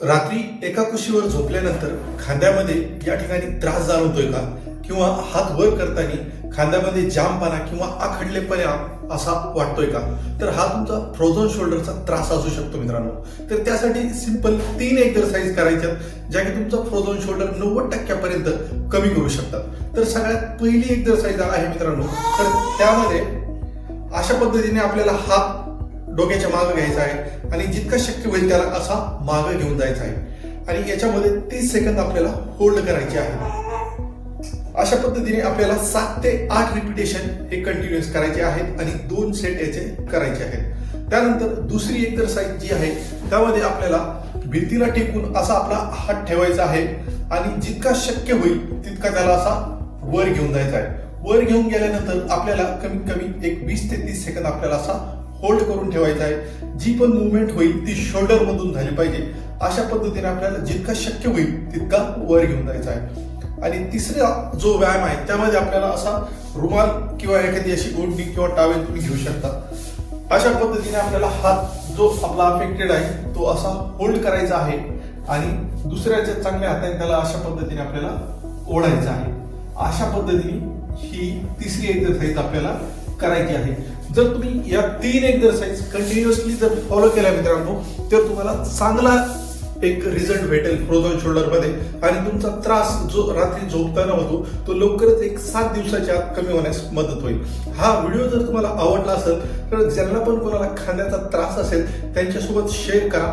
रात्री एका कुशीवर झोपल्यानंतर खांद्यामध्ये या ठिकाणी त्रास जाणवतोय का? किंवा हात वर करताना खांद्यामध्ये जामपणा किंवा आखडलेपणा असा वाटतोय का? तर हा तुमचा फ्रोझन शोल्डरचा त्रास असू शकतो मित्रांनो. तर त्यासाठी सिंपल 3 एक्सरसाइज करायच्यात ज्या की तुमचा फ्रोझन शोल्डर 90% कमी करू शकतात. तर सगळ्यात पहिली एक्सरसाइज आहे मित्रांनो, तर त्यामध्ये अशा पद्धतीने आपल्याला हात डोक्याच्या मागे घ्यायचा आहे आणि जितका शक्य होईल त्याला असा मागे घेऊन जायचा आहे आणि याच्यामध्ये 30 सेकंद आपल्याला होल्ड करायचे आहे. अशा पद्धतीने आपल्याला 7 ते 8 रिपिटेशन हे कंटिन्युअस करायचे आहेत आणि 2 सेट याचे करायचे आहेत. त्यानंतर दुसरी एक्सरसाइज जी आहे त्यामध्ये आपल्याला भिंतीला टेकून असा आपला हात ठेवायचा आहे आणि जितका शक्य होईल तितका त्याला असा वर घेऊन जायचा आहे. वर घेऊन गेल्यानंतर आपल्याला कमीत कमी एक 20 ते 30 सेकंद आपल्याला असा होल्ड करून ठेवायचा आहे. जी पण मुवमेंट होईल ती शोल्डर मधून झाली पाहिजे. अशा पद्धतीने आपल्याला जितका शक्य होईल तितका वर घेऊन जायचा आहे. आणि तिसरा जो व्यायाम आहे त्यामध्ये आपल्याला असा रुमाल किंवा एखादी अशी ओढणी किंवा टॉवेल तुम्ही घेऊ शकता. अशा पद्धतीने आपल्याला हात जो आपला अफेक्टेड आहे तो असा होल्ड करायचा आहे आणि दुसऱ्याच्या चांगल्या हाताने त्याला अशा पद्धतीने आपल्याला ओढायचं आहे. अशा पद्धतीने ही तिसरी एक्सरसाइज आपल्याला करायची आहे. जर तुम्ही या 3 एक्सरसाइज कंटिन्युअसली जर फॉलो केल्या मित्रांनो तर तुम्हाला चांगला एक रिझल्ट भेटेल फ्रोझन शोल्डर मध्ये आणि तुमचा त्रास जो रात्री झोपताना होतो तो लवकरच एक 7 दिवसाच्या आत कमी होण्यास मदत होईल. हा व्हिडिओ जर तुम्हाला आवडला असेल तर ज्यांना पण कोणाला खांद्याचा त्रास असेल त्यांच्यासोबत शेअर करा.